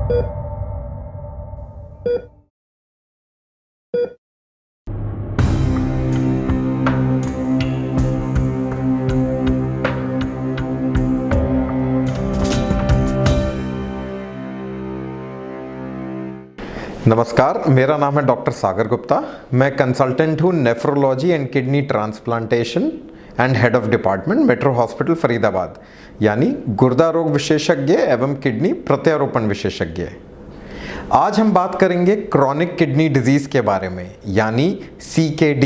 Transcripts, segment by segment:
नमस्कार, मेरा नाम है डॉक्टर सागर गुप्ता। मैं कंसल्टेंट हूँ nephrology and kidney transplantation and head of department metro hospital Faridabad, यानी गुर्दा रोग विशेषज्ञ एवं किडनी प्रत्यारोपण विशेषज्ञ। आज हम बात करेंगे क्रॉनिक किडनी डिजीज़ के बारे में, यानी CKD।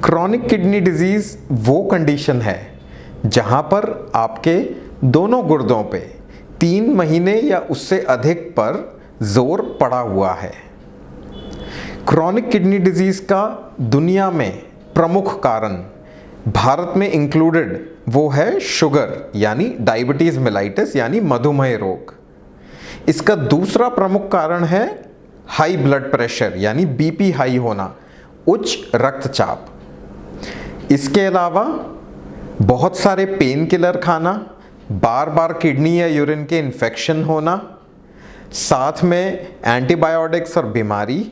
क्रॉनिक किडनी डिजीज़ वो कंडीशन है जहाँ पर आपके दोनों गुर्दों पे 3 महीने या उससे अधिक पर जोर पड़ा हुआ है। क्रॉनिक किडनी डिजीज़ का दुनिया में प्रमुख कारण, भारत में इंक्लूडेड, वो है शुगर यानी डायबिटीज़ मेलाइटिस यानी मधुमेह रोग। इसका दूसरा प्रमुख कारण है हाई ब्लड प्रेशर यानी BP हाई होना, उच्च रक्तचाप। इसके अलावा बहुत सारे पेन किलर खाना, बार बार किडनी या यूरिन के इन्फेक्शन होना, साथ में एंटीबायोटिक्स और बीमारी,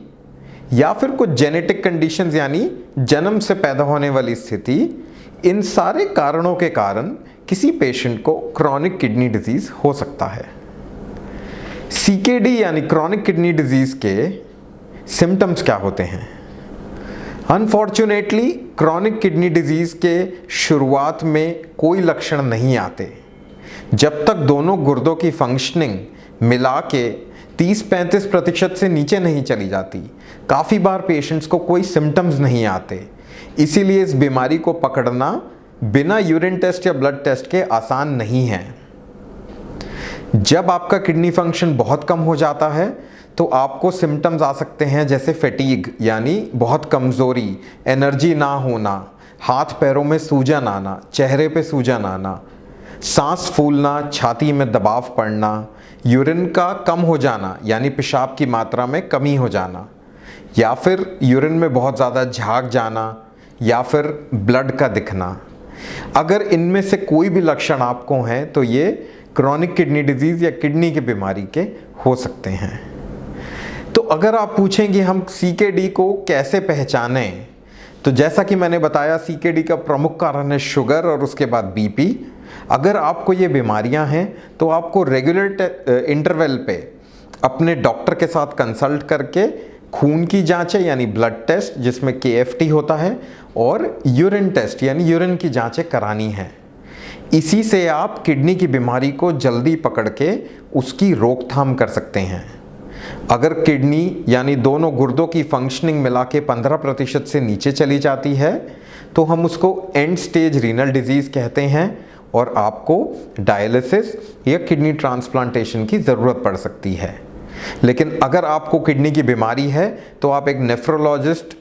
या फिर कुछ जेनेटिक कंडीशंस यानी जन्म से पैदा होने वाली स्थिति, इन सारे कारणों के कारण किसी पेशेंट को क्रॉनिक किडनी डिजीज़ हो सकता है। CKD यानी क्रॉनिक किडनी डिजीज़ के सिम्टम्स क्या होते हैं? अनफॉर्चुनेटली क्रॉनिक किडनी डिजीज़ के शुरुआत में कोई लक्षण नहीं आते। जब तक दोनों गुर्दों की फंक्शनिंग मिला के 30-35% से नीचे नहीं चली जाती, काफ़ी बार पेशेंट्स को कोई सिम्टम्स नहीं आते। इसीलिए इस बीमारी को पकड़ना बिना यूरिन टेस्ट या ब्लड टेस्ट के आसान नहीं है। जब आपका किडनी फंक्शन बहुत कम हो जाता है तो आपको सिम्टम्स आ सकते हैं, जैसे फैटीग यानी बहुत कमज़ोरी, एनर्जी ना होना, हाथ पैरों में सूजन आना, चेहरे पे सूजन आना, सांस फूलना, छाती में दबाव पड़ना, यूरिन का कम हो जाना यानी पेशाब की मात्रा में कमी हो जाना, या फिर यूरिन में बहुत ज़्यादा झाग जाना, या फिर ब्लड का दिखना। अगर इनमें से कोई भी लक्षण आपको हैं तो ये क्रॉनिक किडनी डिजीज़ या किडनी की बीमारी के हो सकते हैं। तो अगर आप पूछें कि हम CKD को कैसे पहचानें, तो जैसा कि मैंने बताया, CKD का प्रमुख कारण है शुगर और उसके बाद BP। अगर आपको ये बीमारियां हैं तो आपको रेगुलर इंटरवल पे अपने डॉक्टर के साथ कंसल्ट करके खून की जांचें यानी ब्लड टेस्ट जिसमें KFT होता है, और यूरिन टेस्ट यानी यूरिन की जांचें करानी हैं। इसी से आप किडनी की बीमारी को जल्दी पकड़ के उसकी रोकथाम कर सकते हैं। अगर किडनी यानी दोनों गुर्दों की फंक्शनिंग मिला के 15% से नीचे चली जाती है तो हम उसको एंड स्टेज रीनल डिजीज़ कहते हैं और आपको डायलिसिस या किडनी ट्रांसप्लांटेशन की ज़रूरत पड़ सकती है। लेकिन अगर आपको किडनी की बीमारी है तो आप एक नेफ्रोलॉजिस्ट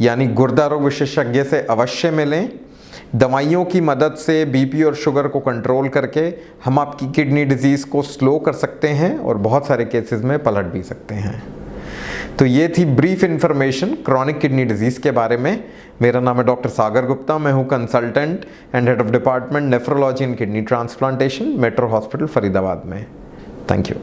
यानी गुर्दा रोग विशेषज्ञ से अवश्य मिलें। दवाइयों की मदद से BP और शुगर को कंट्रोल करके हम आपकी किडनी डिजीज़ को स्लो कर सकते हैं और बहुत सारे केसेस में पलट भी सकते हैं। तो ये थी brief information chronic kidney disease के बारे में। मेरा नाम है डॉक्टर सागर गुप्ता। मैं हूँ consultant and head of department nephrology and kidney transplantation, metro hospital Faridabad में। Thank you.